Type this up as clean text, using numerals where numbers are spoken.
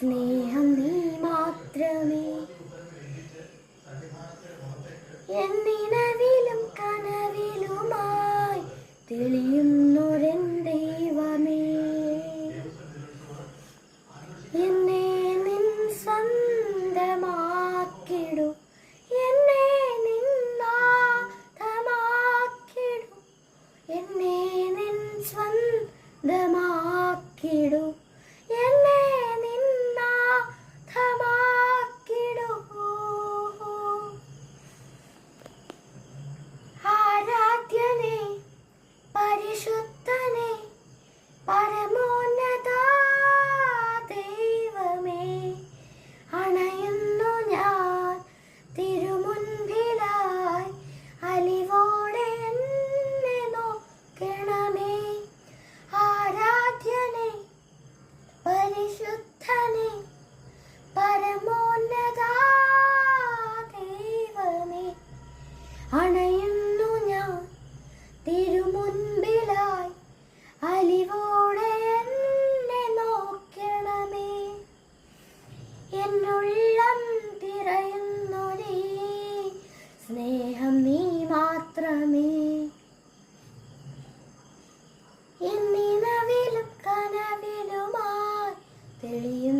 സ്നേഹം നീ മാത്രമേ. എന്നിനവിലും കനവിലുമായി തെളിയുന്നൊരെൻ ദൈവമേ, എന്നെ നിൻ സ്വന്തമാക്കിടൂ, എന്നെ നിന്നാഥമാക്കിടൂ, എന്നെ നിൻ സ്വന്തമാക്കിടൂ, എന്നെ നിന്നാഥമാക്കിടൂ. ആരാധ്യനേ പരിശുദ്ധനേ പരമോന്നത ദൈവമേ, അണയുന്നു ഞാൻ തിരുമുൻപിലായി, അലിവോടെ എന്നെ നോക്കണമേ. ആരാധ്യനേ പരിശുദ്ധനേ പരമോന്നത ദൈവമേ, അണയുന്നു ഞാൻ തിരുമുൻപിലായി, അലിവോടെ എന്നെ നോക്കണമേ. എന്നുള്ളം തിരയുന്നൊരേ സ്നേഹം നീ മാത്രമേ. എന്നിനവിലും കനവിലുമായി തെളിയും